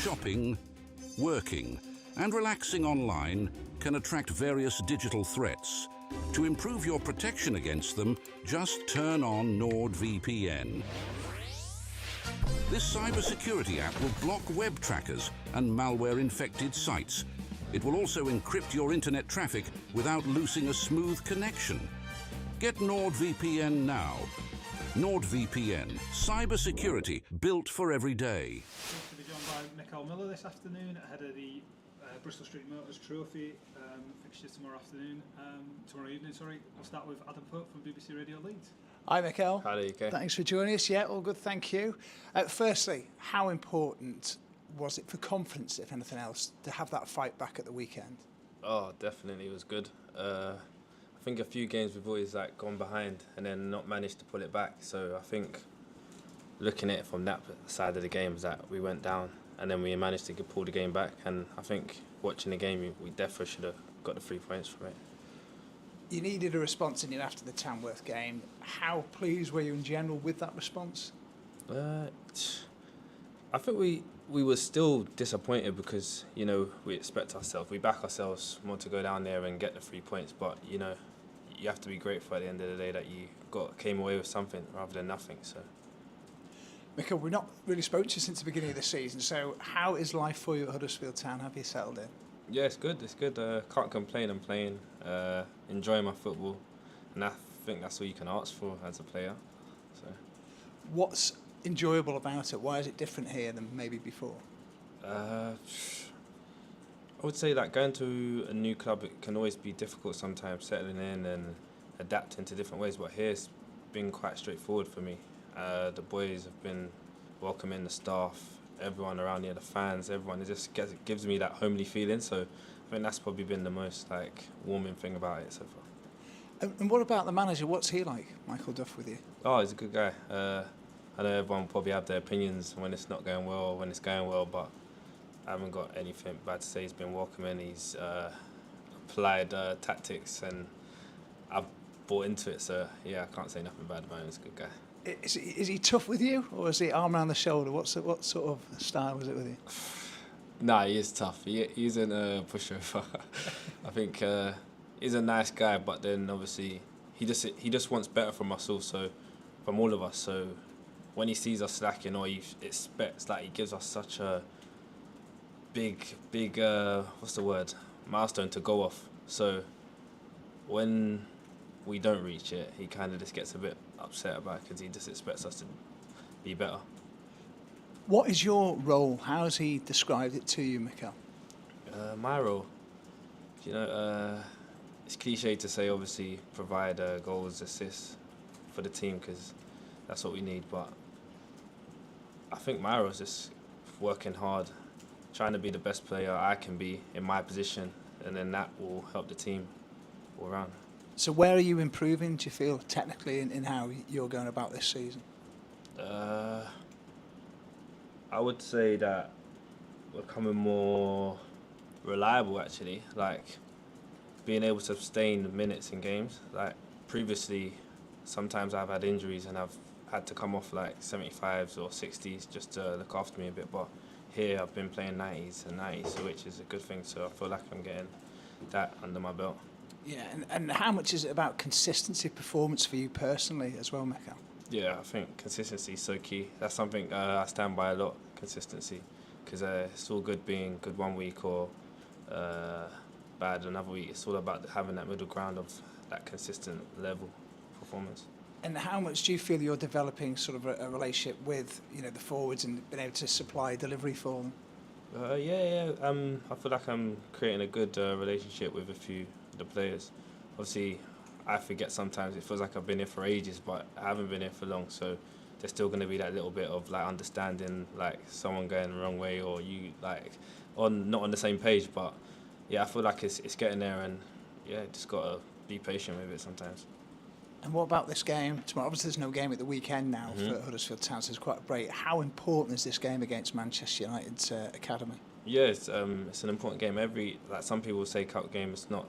shopping, working, and relaxing online can attract various digital threats. To improve your protection against them, just turn on NordVPN. This cybersecurity app will block web trackers and malware-infected sites. It will also encrypt your internet traffic without losing a smooth connection. Get NordVPN now. NordVPN, cybersecurity built for every day. To be joined by Mickel Miller this afternoon ahead of the Bristol Street Motors Trophy fixture tomorrow evening. We'll start with Adam Pope from BBC Radio Leeds. Hi Mickel. Hi there, UK. Thanks for joining us. Yeah, all good, thank you. Firstly, how important was it for confidence, if anything else, to have that fight back at the weekend? Oh, definitely, it was good. I think a few games we've always gone behind and then not managed to pull it back. So I think looking at it from that side of the game is that we went down and then we managed to pull the game back. And I think watching the game, we definitely should have got the 3 points from it. You needed a response in it after the Tamworth game. How pleased were you in general with that response? I think we were still disappointed because, we expect ourselves, we back ourselves more to go down there and get the 3 points. But, you have to be grateful at the end of the day that you came away with something rather than nothing. So, Mickel, we've not really spoken to you since the beginning of the season. So how is life for you at Huddersfield Town? Have you settled in? yeah, it's good. It's good. Can't complain. I'm playing, enjoying my football, and I think that's all you can ask for as a player. So, What's enjoyable about it? Why is it different here than maybe before? I would say that going to a new club, it can always be difficult sometimes, settling in and adapting to different ways. But here it's been quite straightforward for me. The boys have been welcoming, the staff, everyone around here, the fans, everyone. It just gives me that homely feeling. So I think that's probably been the most warming thing about it so far. And what about the manager? What's he like, Michael Duff, with you? Oh, he's a good guy. I know everyone probably have their opinions when it's not going well or when it's going well, but I haven't got anything bad to say. He's been welcoming. He's applied tactics, and I've bought into it. So yeah, I can't say nothing bad about him. He's a good guy. Is he tough with you, or is he arm around the shoulder? What sort of style was it with you? Nah, he is tough. He isn't a pushover. I think he's a nice guy, but then obviously he just wants better from us also, from all of us. So when he sees us slacking, or he expects, he gives us such a big milestone to go off. So when we don't reach it, he kind of just gets a bit upset about it because he just expects us to be better. What is your role? How has he described it to you, Mickel? My role, it's cliche to say obviously provide goals, assists for the team because that's what we need, but I think my role is just working hard, trying to be the best player I can be in my position, and then that will help the team all around. So where are you improving, do you feel, technically, in how you're going about this season? I would say that we're becoming more reliable, actually, being able to sustain minutes in games. Previously, sometimes I've had injuries and I've had to come off 75s or 60s just to look after me a bit, but here I've been playing 90s and 90s, which is a good thing, so I feel like I'm getting that under my belt. Yeah, and how much is it about consistency performance for you personally as well, Mickel? Yeah, I think consistency is so key. That's something I stand by a lot, consistency, because it's all good being good one week or bad another week. It's all about having that middle ground of that consistent level performance. And how much do you feel you're developing sort of a relationship with the forwards and being able to supply delivery for them? Yeah. I feel like I'm creating a good relationship with a few of the players. Obviously, I forget sometimes. It feels like I've been here for ages, but I haven't been here for long. So there's still going to be that little bit of understanding, someone going the wrong way or you not on the same page. But yeah, I feel like it's getting there, and yeah, just got to be patient with it sometimes. And what about this game tomorrow? Obviously, there's no game at the weekend now for Huddersfield Town, so it's quite a break. How important is this game against Manchester United's academy? Yeah, it's an important game. Some people say cup game is not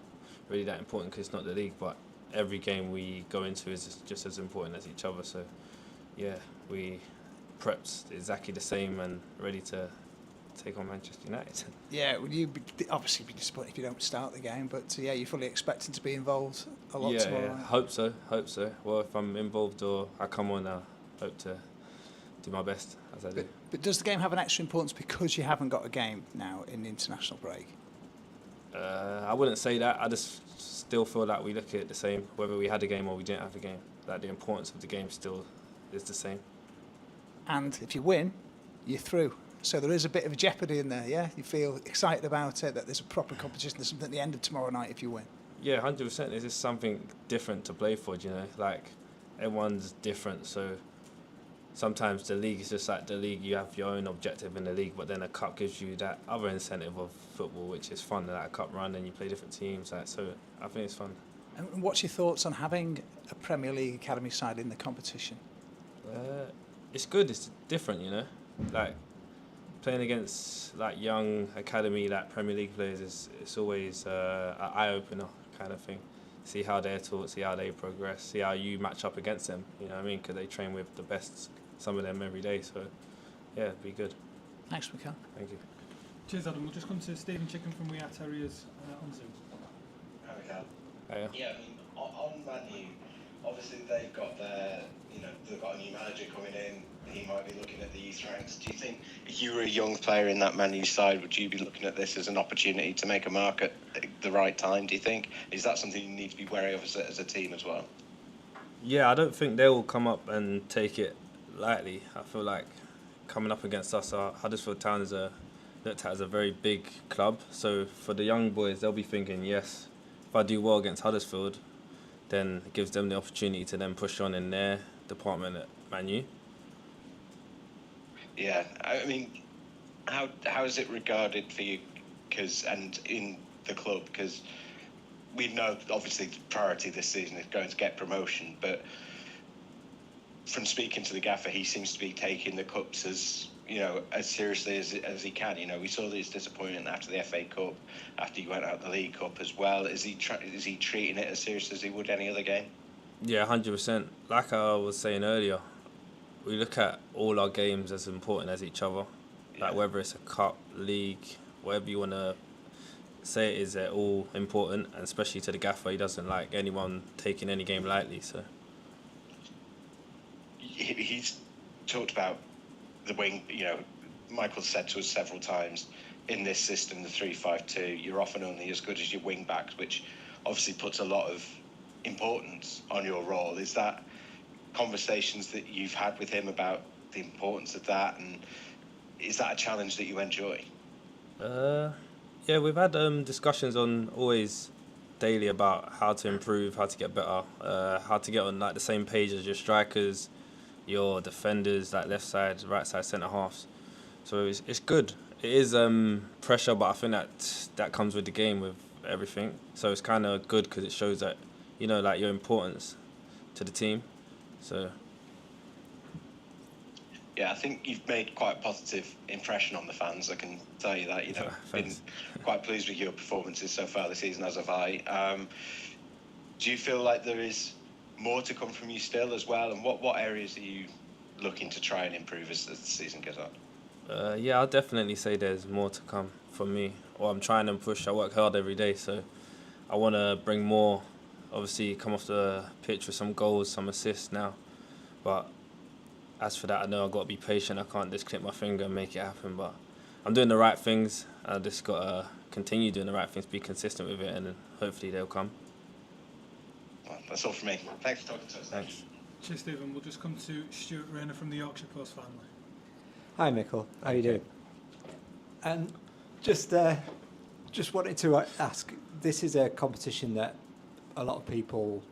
really that important because it's not the league, but every game we go into is just as important as each other. So yeah, we prepped exactly the same and ready to take on Manchester United. Yeah, well, obviously be disappointed if you don't start the game, but yeah, you're fully expecting to be involved a lot tomorrow. Yeah, hope so. Well, if I'm involved or I come on, I hope to do my best as I do. But does the game have an extra importance because you haven't got a game now in the international break? I wouldn't say that. I just still feel like we look at it the same, whether we had a game or we didn't have a game. Like the importance of the game still is the same. And if you win, you're through. So there is a bit of a jeopardy in there, yeah? You feel excited about it, that there's a proper competition, there's something at the end of tomorrow night if you win. Yeah, 100%. There's just something different to play for, you know? Like, everyone's different, so sometimes the league is just like the league, you have your own objective in the league, but then a cup gives you that other incentive of football, which is fun, like a cup run, and you play different teams, like, so I think it's fun. And what's your thoughts on having a Premier League academy side in the competition? It's good, it's different, you know? Like, playing against like young academy, like Premier League players, it's always an eye-opener kind of thing. See how they're taught, see how they progress, see how you match up against them, you know what I mean? Because they train with the best, some of them every day, so yeah, it'd be good. Thanks, Mickel. Thank you. Cheers, Adam. We'll just come to Stephen Chicken from We Are Terriers on Zoom. Okay. Hiya. Yeah, I mean, on Man U, obviously they've got they've got a new manager coming in. He might be looking at the youth ranks. Do you think if you were a young player in that Man U side, would you be looking at this as an opportunity to make a mark at the right time, do you think? Is that something you need to be wary of as a team as well? Yeah, I don't think they will come up and take it lightly. I feel like coming up against us, Huddersfield Town is looked at as a very big club. So for the young boys, they'll be thinking, yes, if I do well against Huddersfield, then it gives them the opportunity to then push on in their department at Man U. Yeah, I mean, how is it regarded for you, and in the club? Because we know obviously the priority this season is going to get promotion, but from speaking to the gaffer, he seems to be taking the cups as seriously as he can. You know, we saw this disappointment after the FA Cup, after he went out the League Cup as well. Is he treating it as serious as he would any other game? Yeah, 100%. Like I was saying earlier, we look at all our games as important as each other. Yeah. Like whether it's a cup, league, whatever you want to say it is, they're all important, and especially to the gaffer, he doesn't like anyone taking any game lightly. So he's talked about the wing. You know, Michael said to us several times, in this system, the 3-5-2, you're often only as good as your wing backs, which obviously puts a lot of importance on your role. Is that conversations that you've had with him about the importance of that, and is that a challenge that you enjoy? Yeah, we've had discussions on always daily about how to improve, how to get better, how to get on like the same page as your strikers, your defenders, like left side, right side, centre halves. So it's good. It is pressure, but I think that comes with the game, with everything. So it's kind of good because it shows that, you know, like your importance to the team. So yeah, I think you've made quite a positive impression on the fans. I can tell you that. You know, been quite pleased with your performances so far this season, as have I. Do you feel like there is more to come from you still as well? And what areas are you looking to try and improve as the season goes on? Yeah, I'll definitely say there's more to come from me. Or I'm trying to push. I work hard every day, so I want to bring more. Obviously, come off the pitch with some goals, some assists now. But as for that, I know I've got to be patient. I can't just click my finger and make it happen. But I'm doing the right things. I just got to continue doing the right things, be consistent with it, and then hopefully they'll come. Well, that's all from me. Thanks for talking to us. Thanks. Cheers, Stephen. We'll just come to Stuart Rayner from the Yorkshire Post family. Hi, Mickel. How are you doing? And just wanted to ask, this is a competition that a lot of people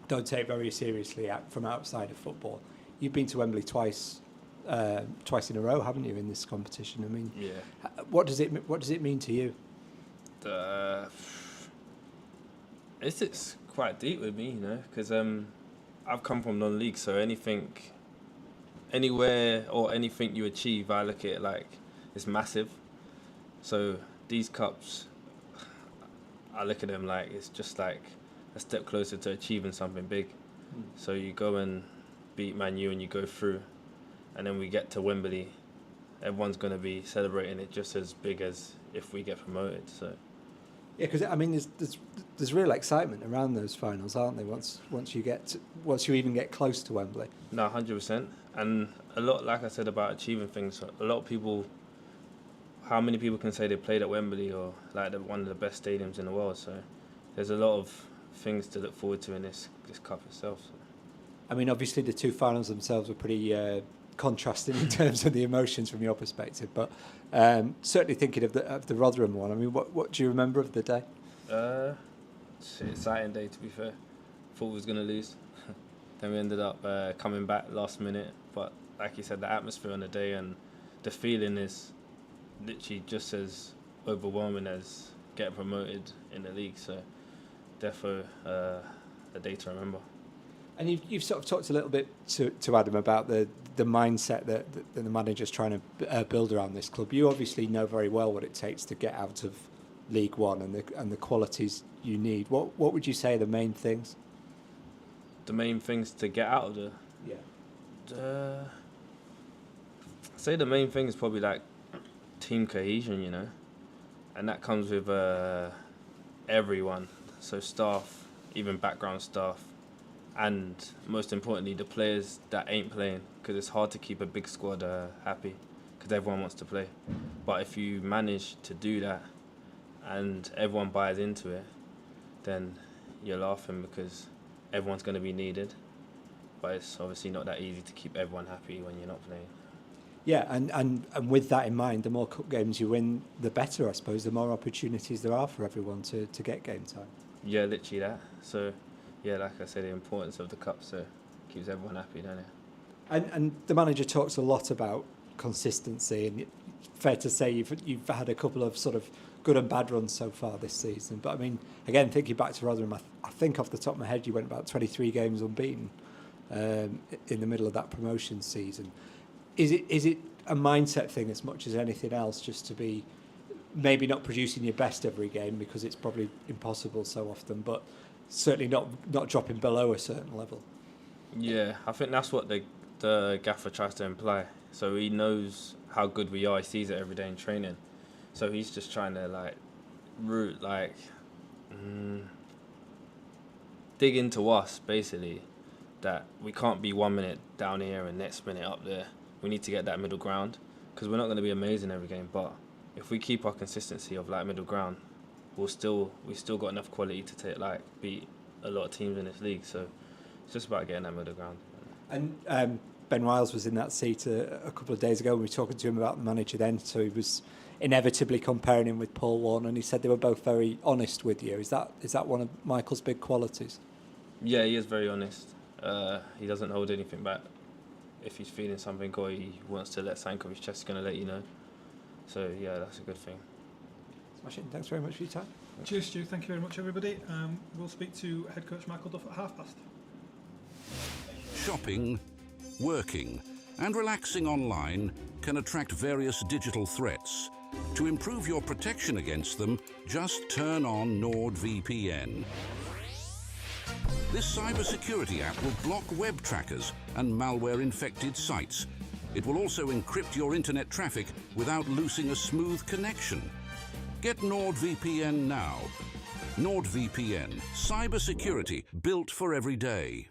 don't take very seriously from outside of football. You've been to Wembley twice in a row, haven't you, in this competition? I mean, yeah. What does it mean to you? It's quite deep with me, you know, because I've come from non-league, so anywhere or anything you achieve, I look at it like it's massive. So these cups, I look at them like it's just like a step closer to achieving something big. So you go and beat Man U and you go through, and then we get to Wembley, everyone's going to be celebrating it just as big as if we get promoted. So Yeah, because I mean, there's real excitement around those finals, aren't there? Once you even get close to Wembley. no, 100%. And a lot, like I said about achieving things, a lot of people. How many people can say they played at Wembley or like one of the best stadiums in the world? So there's a lot of things to look forward to in this cup itself. So. I mean, obviously the two finals themselves were pretty contrasting in terms of the emotions from your perspective, but certainly thinking of the Rotherham one. I mean, what do you remember of the day? It's an exciting day, to be fair. Thought we was going to lose. Then we ended up coming back last minute. But like you said, the atmosphere on the day and the feeling is literally just as overwhelming as getting promoted in the league. So defo a day to remember. And you've sort of talked a little bit to Adam about the mindset that the manager's trying to build around this club. You obviously know very well what it takes to get out of League One and the qualities you need. What would you say are the main things? The main things to get out of the... Yeah. I'd say the main thing is probably like team cohesion, you know, and that comes with everyone, so staff, even background staff, and most importantly the players that ain't playing, because it's hard to keep a big squad happy because everyone wants to play. But if you manage to do that and everyone buys into it, then you're laughing because everyone's going to be needed, but it's obviously not that easy to keep everyone happy when you're not playing. Yeah, and with that in mind, the more cup games you win, the better, I suppose, the more opportunities there are for everyone to get game time. Yeah, literally that. So, yeah, like I said, the importance of the cup, so it keeps everyone happy, doesn't it? And the manager talks a lot about consistency, and fair to say you've had a couple of sort of good and bad runs so far this season. But I mean, again, thinking back to Rotherham, I think off the top of my head you went about 23 games unbeaten in the middle of that promotion season. Is it a mindset thing as much as anything else, just to be maybe not producing your best every game because it's probably impossible so often, but certainly not dropping below a certain level? Yeah, I think that's what the gaffer tries to imply. So he knows how good we are. He sees it every day in training. So he's just trying to dig into us, basically, that we can't be 1 minute down here and next minute up there. We need to get that middle ground, because we're not going to be amazing every game. But if we keep our consistency of like middle ground, we've still got enough quality to beat a lot of teams in this league. So it's just about getting that middle ground. And Ben Wiles was in that seat a couple of days ago. We were talking to him about the manager then, so he was inevitably comparing him with Paul Warne, and he said they were both very honest with you. Is that one of Michael's big qualities? Yeah, he is very honest. He doesn't hold anything back. If he's feeling something or he wants to let something off his chest, he's going to let you know. So yeah, that's a good thing. Smashing. Thanks very much for your time. Cheers, Stu. Thank you very much, everybody. We'll speak to head coach Michael Duff at past. Shopping, working, and relaxing online can attract various digital threats. To improve your protection against them, just turn on NordVPN. This cybersecurity app will block web trackers and malware-infected sites. It will also encrypt your internet traffic without losing a smooth connection. Get NordVPN now. NordVPN, cybersecurity built for every day.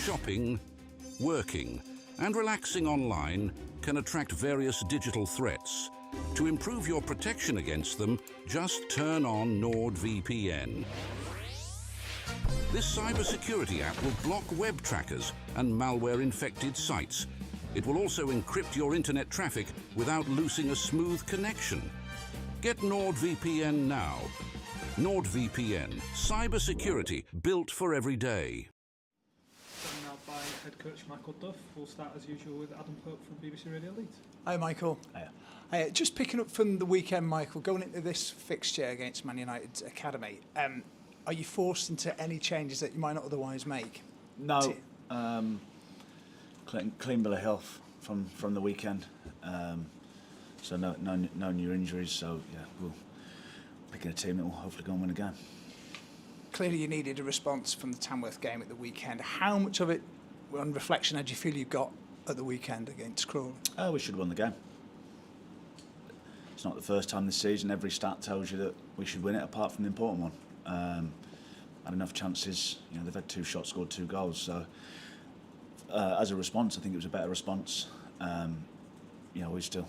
shopping, working, and relaxing online can attract various digital threats. To improve your protection against them, just turn on NordVPN. This cybersecurity app will block web trackers and malware-infected sites. It will also encrypt your internet traffic without losing a smooth connection. Get NordVPN now. NordVPN, cybersecurity built for every day. Joined now by head coach Michael Duff. We'll start as usual with Adam Pope from BBC Radio Leeds. Hi, Michael. Hiya. Just picking up from the weekend, Michael, going into this fixture against Man United's academy, are you forced into any changes that you might not otherwise make? No. Clean bill of health from the weekend. So no new injuries. So yeah, we'll picking a team that will hopefully go and win a game. Clearly, you needed a response from the Tamworth game at the weekend. How much of it, on reflection, how do you feel you got at the weekend against Crawley? We should have won the game. It's not the first time this season. Every stat tells you that we should win it, apart from the important one. Had enough chances. They've had 2 shots, scored 2 goals. So as a response, I think it was a better response. We still,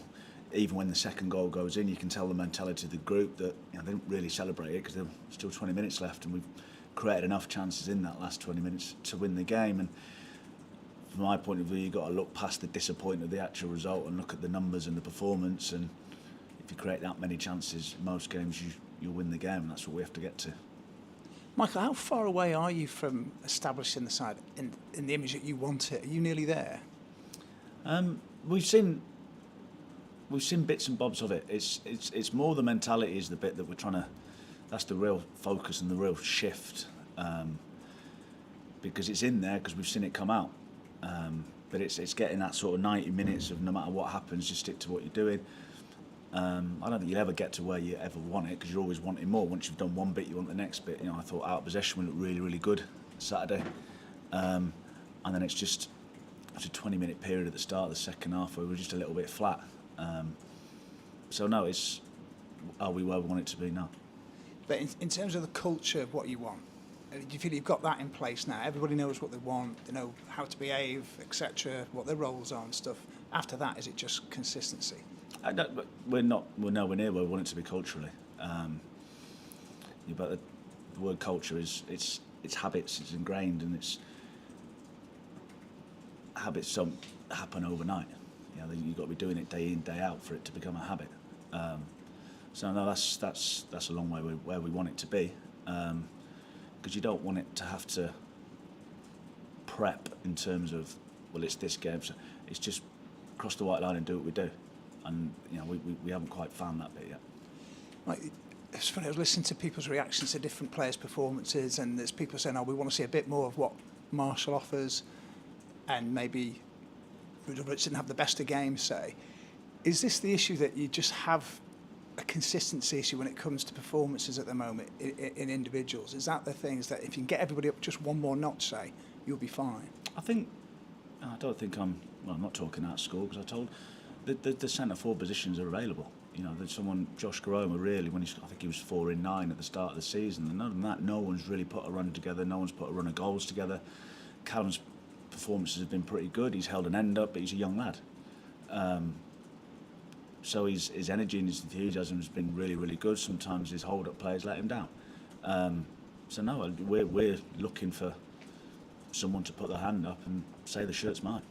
even when the second goal goes in, you can tell the mentality of the group that they didn't really celebrate it because there were still 20 minutes left, and we've created enough chances in that last 20 minutes to win the game. And from my point of view, you've got to look past the disappointment of the actual result and look at the numbers and the performance. And if you create that many chances, most games you'll win the game, and that's what we have to get to. Michael, how far away are you from establishing the side in the image that you want it? Are you nearly there? We've seen bits and bobs of it. It's more the mentality is the bit that we're trying to. That's the real focus and the real shift, because it's in there because we've seen it come out. But it's getting that sort of 90 minutes of no matter what happens, just stick to what you're doing. I don't think you'll ever get to where you ever want it because you're always wanting more. Once you've done one bit, you want the next bit. I thought out of possession looked really, really good Saturday, and then it's just a 20-minute period at the start of the second half where we were just a little bit flat. So no, are we where we want it to be now? But in terms of the culture of what you want, do you feel you've got that in place now? Everybody knows what they want, they know how to behave, etc., what their roles are and stuff. After that, is it just consistency? But we're nowhere near where we want it to be culturally. But the word culture it's habits, it's ingrained, and habits don't happen overnight. You've got to be doing it day in, day out for it to become a habit. So no, that's a long way where we want it to be, because you don't want it to have to prep in terms of, well, it's this game, so it's just cross the white line and do what we do. And we haven't quite found that bit yet. Like, it's funny, I was listening to people's reactions to different players' performances, and there's people saying, we want to see a bit more of what Marshall offers, and maybe Rich didn't have the best of games, say. Is this the issue, that you just have a consistency issue when it comes to performances at the moment in individuals? Is that the things that if you can get everybody up just one more notch, say, you'll be fine? I don't think I'm not talking out of school, because I told the centre forward positions are available. There's someone, Josh Garoma, really, I think he was 4 in 9 at the start of the season, and other than that, no one's really put a run together, no one's put a run of goals together. Callum's performances have been pretty good. He's held an end up, but he's a young lad. So his energy and his enthusiasm has been really, really good. Sometimes his hold-up players let him down. So no, we're looking for someone to put their hand up and say the shirt's mine.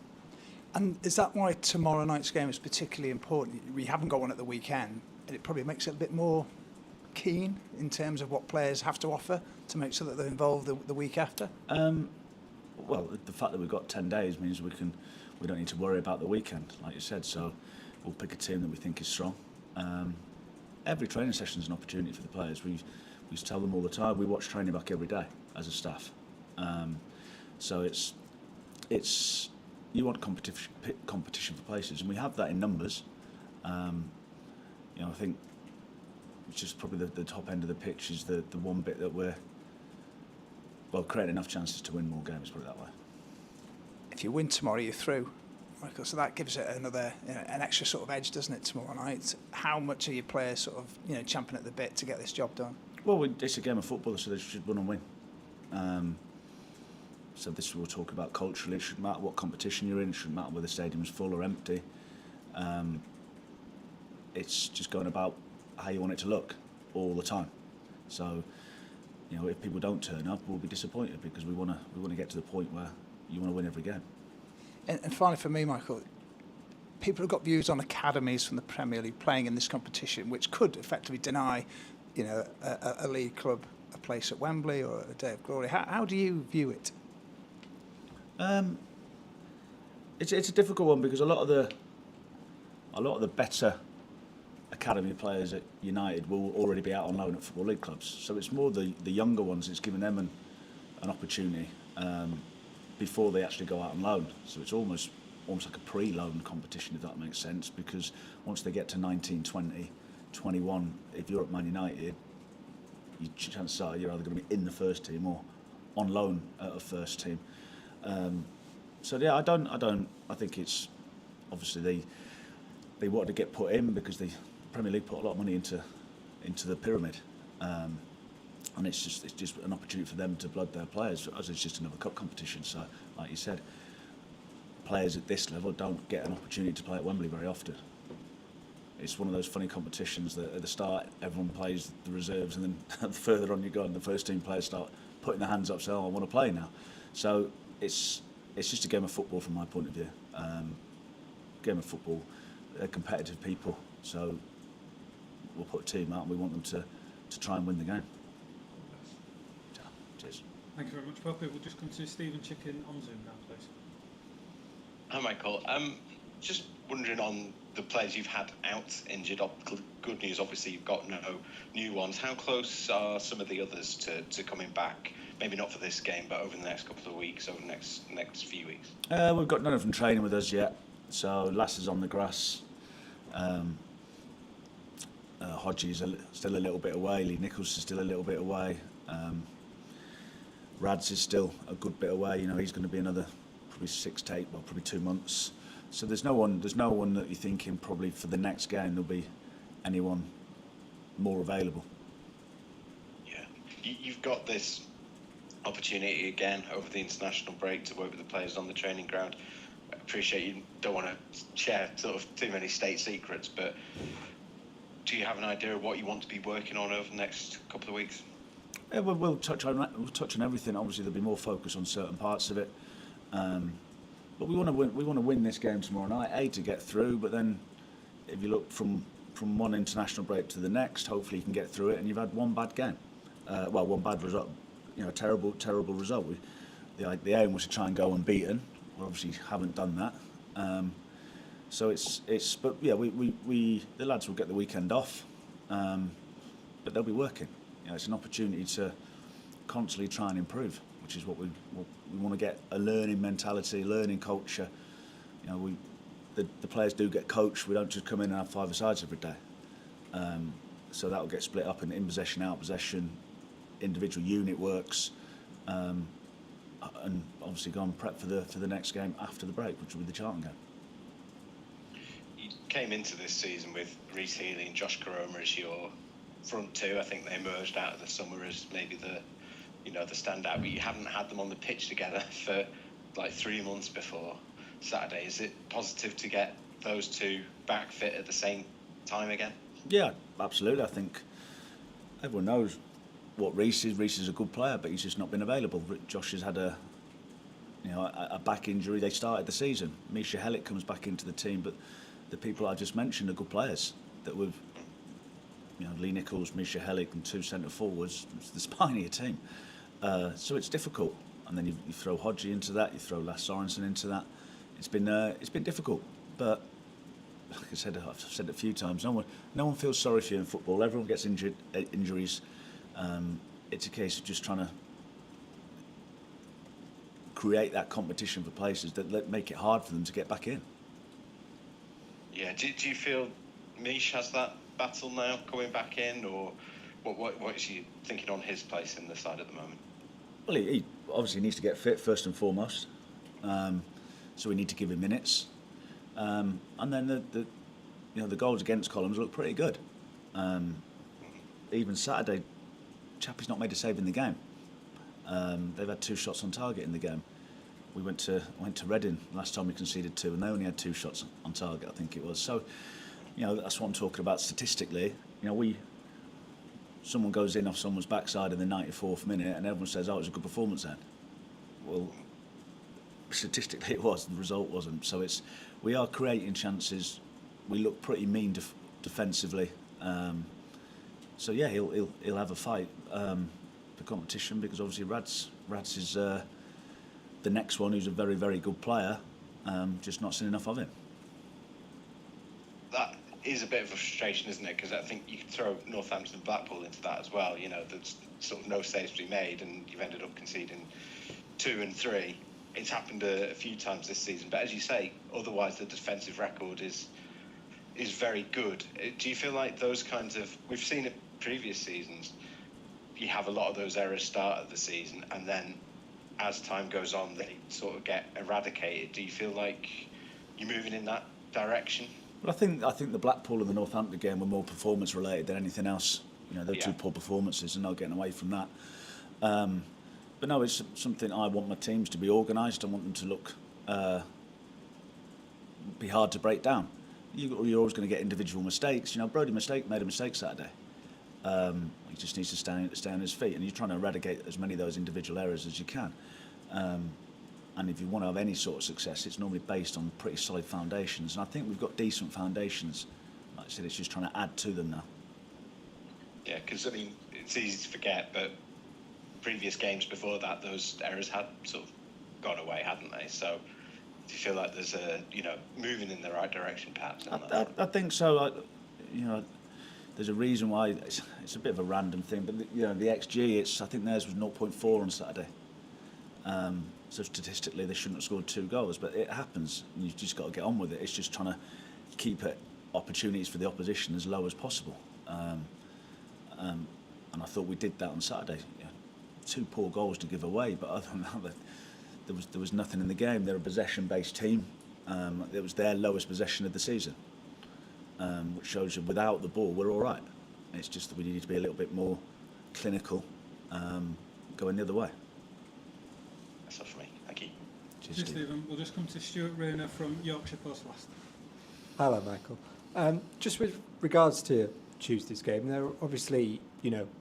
And is that why tomorrow night's game is particularly important? We haven't got one at the weekend, and it probably makes it a bit more keen in terms of what players have to offer to make sure that they're involved the week after? Well, the fact that we've got 10 days means we don't need to worry about the weekend, like you said. So we'll pick a team that we think is strong. Every training session is an opportunity for the players. We tell them all the time. We watch training back every day as a staff. So it's you want competition for places, and we have that in numbers. I think it's just probably the top end of the pitch is the one bit that we're creating enough chances to win more games, put it that way. If you win tomorrow, you're through, Michael. So that gives it another, an extra sort of edge, doesn't it, tomorrow night? How much are your players sort of, champing at the bit to get this job done? Well, it's a game of football, so they should run and win. So this we'll talk about culturally. It shouldn't matter what competition you're in. It shouldn't matter whether the stadium's full or empty. It's just going about how you want it to look all the time. So, if people don't turn up, we'll be disappointed because we want to get to the point where you want to win every game. And finally, for me, Michael, people have got views on academies from the Premier League playing in this competition, which could effectively deny, a league club a place at Wembley or a day of glory. How do you view it? It's a difficult one because a lot of the better academy players at United will already be out on loan at Football League clubs. So it's more the younger ones. It's giving them an opportunity before they actually go out on loan. So it's almost like a pre-loan competition, if that makes sense, because once they get to 19, 20, 21, if you're at Man United, your chances are you're either going to be in the first team or on loan at a first team. I think it's obviously they wanted to get put in because the Premier League put a lot of money into the pyramid, and it's just an opportunity for them to blood their players, as it's just another cup competition. So, like you said, players at this level don't get an opportunity to play at Wembley very often. It's one of those funny competitions that at the start everyone plays the reserves, and then further on you go and the first team players start putting their hands up saying, I want to play now. So it's just a game of football from my point of view. Game of football, they're competitive people, so we'll put a team out and we want them to try and win the game. Cheers. Thank you very much, Poppy. We'll just come to Stephen Chicken on Zoom now, please. Hi, Michael. Just wondering on the players you've had out injured. Good news, obviously, you've got no new ones. How close are some of the others to coming back? Maybe not for this game, but over the next couple of weeks, over the next few weeks. We've got none of them training with us yet. So Lass is on the grass. Hodgie's still a little bit away. Lee Nichols is still a little bit away. Rads is still a good bit away. He's going to be another probably 6 to 8, well, probably 2 months. So there's no one that you're thinking probably for the next game there'll be anyone more available. Yeah, you've got this opportunity again over the international break to work with the players on the training ground. I appreciate you don't want to share sort of too many state secrets, but do you have an idea of what you want to be working on over the next couple of weeks? Yeah, we'll touch on everything. Obviously, there'll be more focus on certain parts of it, but we want to win. We want to win this game tomorrow night. To get through, but then if you look from one international break to the next, hopefully you can get through it. And you've had one bad game, one bad result. Terrible result. The aim was to try and go unbeaten. We obviously haven't done that. So but yeah, we the lads will get the weekend off, but they'll be working. It's an opportunity to constantly try and improve, which is what we want to get a learning mentality, learning culture. The players do get coached. We don't just come in and have 5-a-sides every day. So that will get split up in possession, out possession, individual unit works, and obviously go and prep for the next game after the break, which will be the Charlton game. You came into this season with Reece Healey and Josh Koroma as your front two. I think they emerged out of the summer as maybe the standout, but you haven't had them on the pitch together for like 3 months before Saturday. Is it positive to get those two back fit at the same time again? Yeah, absolutely. I think everyone knows what Reece is. Reece is a good player, but he's just not been available. Josh has had a back injury. They started the season. Misha Helik comes back into the team, but the people I just mentioned are good players that we've, Lee Nichols, Misha Helik, and 2 centre forwards. It's the spine of your team. So it's difficult. And then you throw Hodgie into that. You throw Lasse Sorensen into that. It's been difficult, but like I said, I've said it a few times. No one feels sorry for you in football. Everyone gets injuries. It's a case of just trying to create that competition for places that make it hard for them to get back in. Yeah. Do you feel Mish has that battle now coming back in, or what is he thinking on his place in the side at the moment? Well, he obviously needs to get fit first and foremost. So we need to give him minutes. And then the goals against columns look pretty good. Even Saturday, Chappie's not made a save in the game. They've had 2 shots on target in the game. We went to Reading last time we conceded 2, and they only had 2 shots on target, I think it was. So, that's what I'm talking about statistically. Someone goes in off someone's backside in the 94th minute, and everyone says, "Oh, it was a good performance then." Well, statistically it was. The result wasn't. So we are creating chances. We look pretty mean defensively. So yeah, he'll have a fight for competition, because obviously Rads is the next one, who's a very, very good player. Just not seen enough of him. That is a bit of a frustration, isn't it? Because I think you can throw Northampton and Blackpool into that as well. There's sort of no saves to be made, and you've ended up conceding 2 and 3. It's happened a few times this season, but as you say, otherwise the defensive record is very good. Do you feel like those kinds of, we've seen it previous seasons, you have a lot of those errors start at the season, and then as time goes on they sort of get eradicated? Do you feel like you're moving in that direction? Well, I think the Blackpool and the Northampton game were more performance related than anything else. They're 2 poor performances, and not getting away from that. But no, it's something I want my teams to be organised. I want them to look be hard to break down. You're always going to get individual mistakes. Brody made a mistake Saturday. He just needs to stay on his feet, and you're trying to eradicate as many of those individual errors as you can. And if you want to have any sort of success, it's normally based on pretty solid foundations. And I think we've got decent foundations. Like I said, it's just trying to add to them now. Yeah, because it's easy to forget, but previous games before that, those errors had sort of gone away, hadn't they? So do you feel like there's moving in the right direction, perhaps? I think so. There's a reason why it's a bit of a random thing, but the XG, I think theirs was 0.4 on Saturday. So statistically, they shouldn't have scored 2 goals, but it happens. And you've just got to get on with it. It's just trying to keep opportunities for the opposition as low as possible. And I thought we did that on Saturday. 2 poor goals to give away, but other than that, there was nothing in the game. They're a possession-based team. It was their lowest possession of the season, which shows you without the ball we're all right. It's just that we need to be a little bit more clinical, going the other way. That's all for me. Thank you. Cheers, Stephen. We'll just come to Stuart Rayner from Yorkshire Post last. Hello, Michael. Just with regards to Tuesday's game, they're obviously,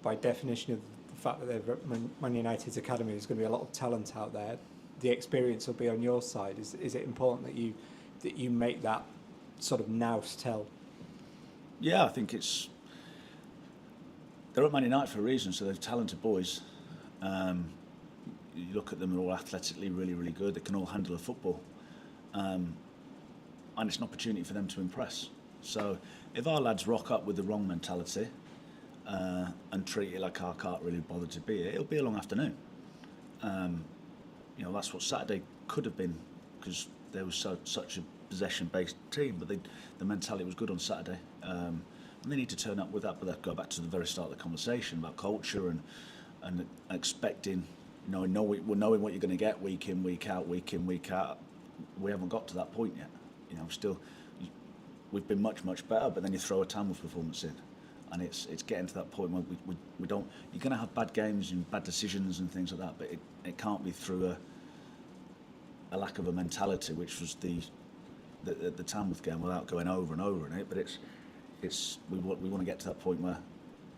by definition of the fact that they're Man United's academy, there's going to be a lot of talent out there. The experience will be on your side. Is it important that you make that sort of nous tell? Yeah, I think they're at Man United for a reason, so they're talented boys. You look at them, they're all athletically really, really good. They can all handle a football. And it's an opportunity for them to impress. So if our lads rock up with the wrong mentality and treat it like I can't really bother to be here, it'll be a long afternoon. That's what Saturday could have been, because there was such a possession-based team, but the mentality was good on Saturday. And they need to turn up with that, but that go back to the very start of the conversation about culture and expecting, knowing what you're going to get week in, week out. We haven't got to that point yet. We've been much, much better, but then you throw a Tamworth performance in, and it's getting to that point where we don't. You're going to have bad games and bad decisions and things like that, but it can't be through a lack of a mentality, which was the Tamworth game, without going over and over in it. But we want to get to that point where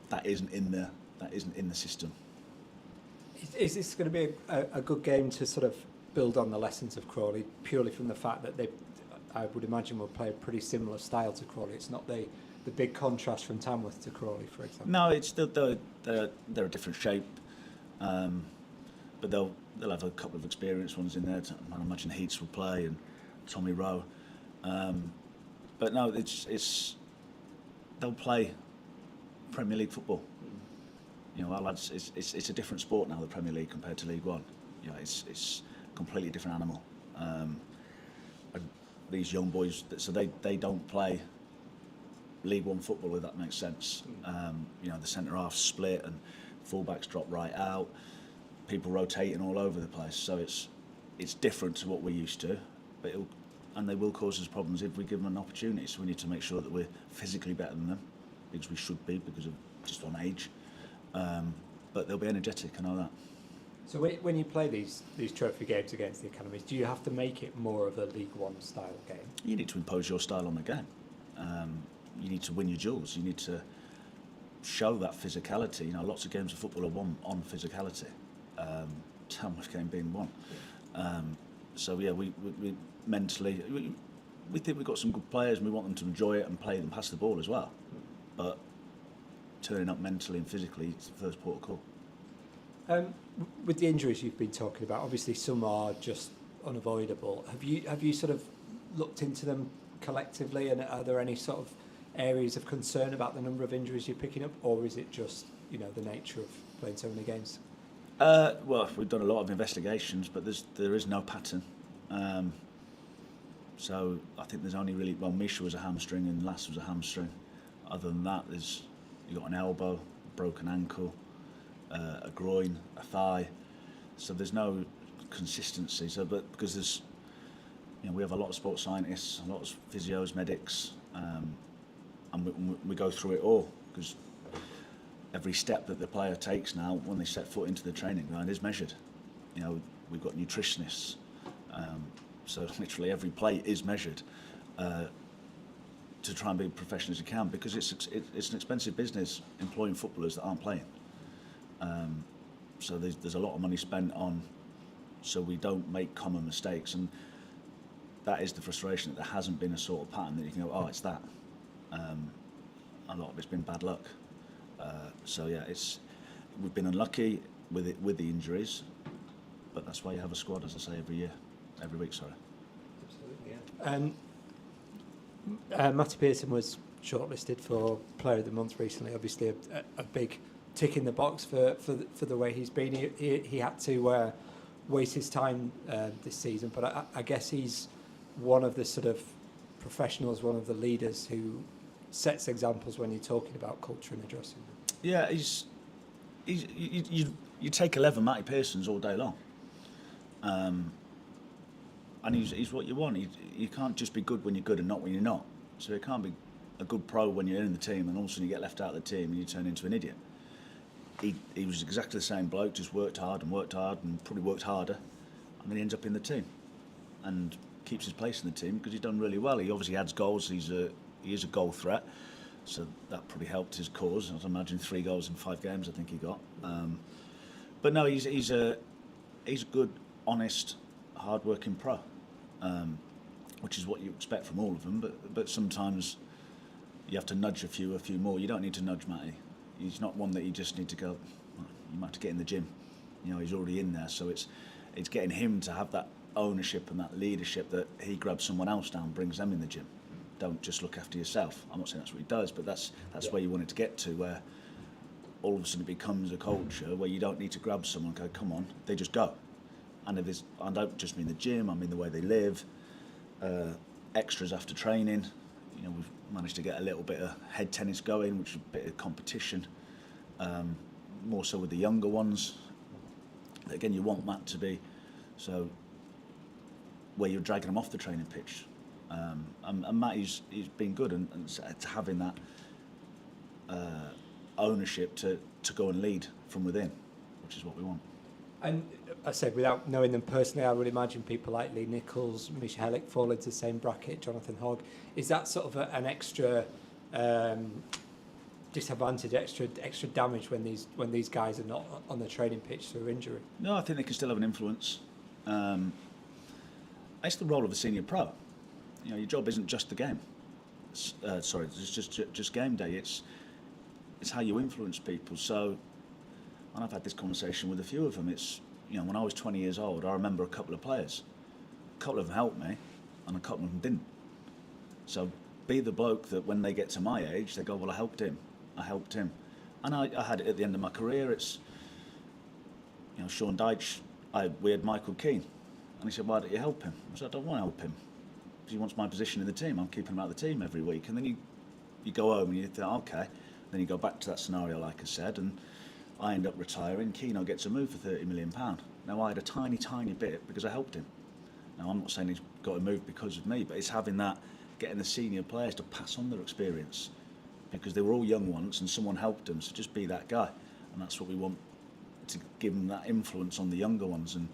that isn't in the system. Is this going to be a good game to sort of build on the lessons of Crawley, purely from the fact that I would imagine, will play a pretty similar style to Crawley? It's not the big contrast from Tamworth to Crawley, for example. No, it's they're a different shape, but they'll have a couple of experienced ones in there. I imagine Heats will play, and Tommy Rowe. But no, they'll play Premier League football. Our lads, it's a different sport now, the Premier League, compared to League One. It's a completely different animal. And these young boys, so they don't play League One football, if that makes sense. The centre half split and fullbacks drop right out, people rotating all over the place. So it's different to what we're used to, but they will cause us problems if we give them an opportunity. So we need to make sure that we're physically better than them, because we should be, because of just on age. But they'll be energetic, I know that. So when you play these trophy games against the academies, do you have to make it more of a League One style game? You need to impose your style on the game. You need to win your duels. You need to show that physicality. You know, lots of games of football are won on physicality. Tamworth game being one. So yeah, we mentally we think we've got some good players and we want them to enjoy it and play them past the ball as well. But turning up mentally and physically is the first port of call. With the injuries you've been talking about, obviously some are just unavoidable. Have you sort of looked into them collectively, and are there any sort of areas of concern about the number of injuries you're picking up, or is it just, you know, the nature of playing so many games? Well, we've done a lot of investigations, but there is no pattern. So I think there's only really, well, Misha was a hamstring and Lass was a hamstring. Other than that, you got an elbow, a broken ankle, a groin, a thigh. So there's no consistency. So, but because there's, you know, we have a lot of sports scientists, a lot of physios, medics, and we go through it all, because every step that the player takes now when they set foot into the training ground is measured. You know, we've got nutritionists, so literally every play is measured to try and be professional as you can, because it's an expensive business employing footballers that aren't playing. So there's a lot of money spent on, so we don't make common mistakes, and that is the frustration, that there hasn't been a sort of pattern that you can go, oh, it's that. A lot of it's been bad luck. So yeah, we've been unlucky with the injuries, but that's why you have a squad, as I say, every week. Sorry. Absolutely. Yeah. Matty Pearson was shortlisted for Player of the Month recently. Obviously, a big tick in the box for the way he's been. He had to waste his time this season, but I guess he's one of the sort of professionals, one of the leaders who sets examples when you're talking about culture in the dressing room. Yeah, you take 11 Matty Pearsons all day long, and he's what you want. You can't just be good when you're good and not when you're not. So you can't be a good pro when you're in the team and all of a sudden you get left out of the team and you turn into an idiot. He was exactly the same bloke, just worked hard and probably worked harder, and then he ends up in the team and keeps his place in the team because he's done really well. He obviously adds goals. He is a goal threat, so that probably helped his cause. I imagine 3 goals in 5 games I think he got. But no, he's a good, honest, hard-working pro, which is what you expect from all of them. But sometimes you have to nudge a few more. You don't need to nudge Matty. He's not one that you just need to go, well, you might have to get in the gym. You know, he's already in there, so it's getting him to have that ownership and that leadership, that he grabs someone else down, brings them in the gym. Don't just look after yourself. I'm not saying that's what he does, but that's where you want it to get to, where all of a sudden it becomes a culture where you don't need to grab someone and go, come on, they just go. And I don't just mean the gym, I mean the way they live, extras after training. You know, we've managed to get a little bit of head tennis going, which is a bit of competition, more so with the younger ones. Again, you want that to be so where you're dragging them off the training pitch. And Matt, he's been good, and having that ownership to go and lead from within, which is what we want. And I said, without knowing them personally, I would imagine people like Lee Nichols, Misha Hellick fall into the same bracket, Jonathan Hogg. Is that sort of an extra disadvantage, extra damage when these guys are not on the training pitch through injury? No, I think they can still have an influence. It's the role of a senior pro. You know, your job isn't just the game. It's just game day. It's how you influence people. So, and I've had this conversation with a few of them. It's, you know, when I was 20 years old, I remember a couple of players. A couple of them helped me, and a couple of them didn't. So, be the bloke that when they get to my age, they go, well, I helped him. And I had it at the end of my career. It's, you know, Sean Dyche, we had Michael Keane. And he said, why don't you help him? I said, I don't want to help him. Because he wants my position in the team. I'm keeping him out of the team every week. And then you go home and you think, okay. Then you go back to that scenario, like I said, and I end up retiring. Keano gets a move for £30 million. Now, I had a tiny, tiny bit because I helped him. Now, I'm not saying he's got to move because of me, but it's having that, getting the senior players to pass on their experience, because they were all young once and someone helped them. So just be that guy. And that's what we want to give them that influence on the younger ones, and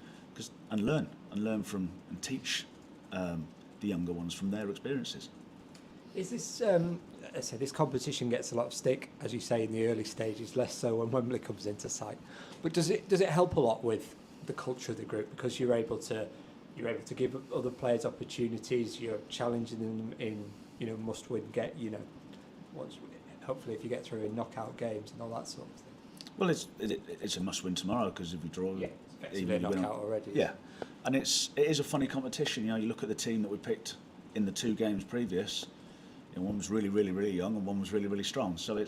learn from and teach the younger ones from their experiences. Is this, I say this competition gets a lot of stick, as you say, in the early stages, less so when Wembley comes into sight. But does it help a lot with the culture of the group, because you're able to give other players opportunities, you're challenging them in must-win hopefully if you get through in knockout games and all that sort of thing. Well, it's a must-win tomorrow, because if we draw, Yeah, it's effectively a knockout already. Yeah, and it is a funny competition. You look at the team that we picked in the 2 games previous. One was really, really, really young, and one was really, really strong. So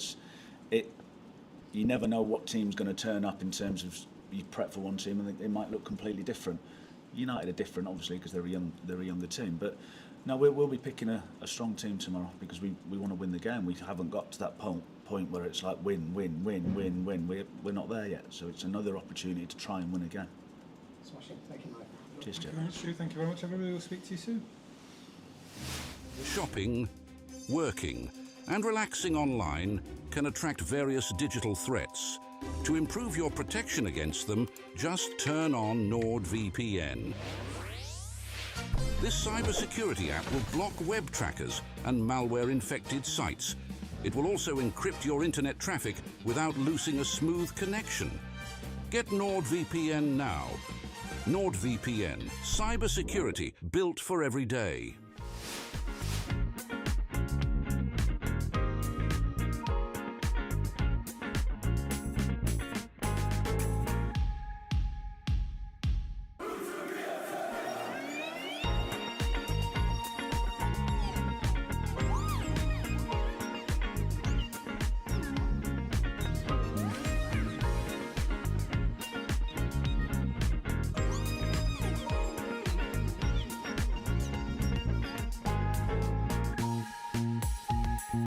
you never know what team's going to turn up in terms of you prep for one team, and they might look completely different. United are different, obviously, because they're a younger team. But no, we'll be picking a strong team tomorrow, because we want to win the game. We haven't got to that point where it's like win. We're not there yet. So it's another opportunity to try and win again. Smashing. Thank you, Mike. Cheers, Jeff. Thank you very much, Stu. Thank you very much, everybody. We'll speak to you soon. Shopping, working, and relaxing online can attract various digital threats. To improve your protection against them, just turn on NordVPN. This cybersecurity app will block web trackers and malware-infected sites. It will also encrypt your internet traffic without losing a smooth connection. Get NordVPN now. NordVPN, cybersecurity built for every day.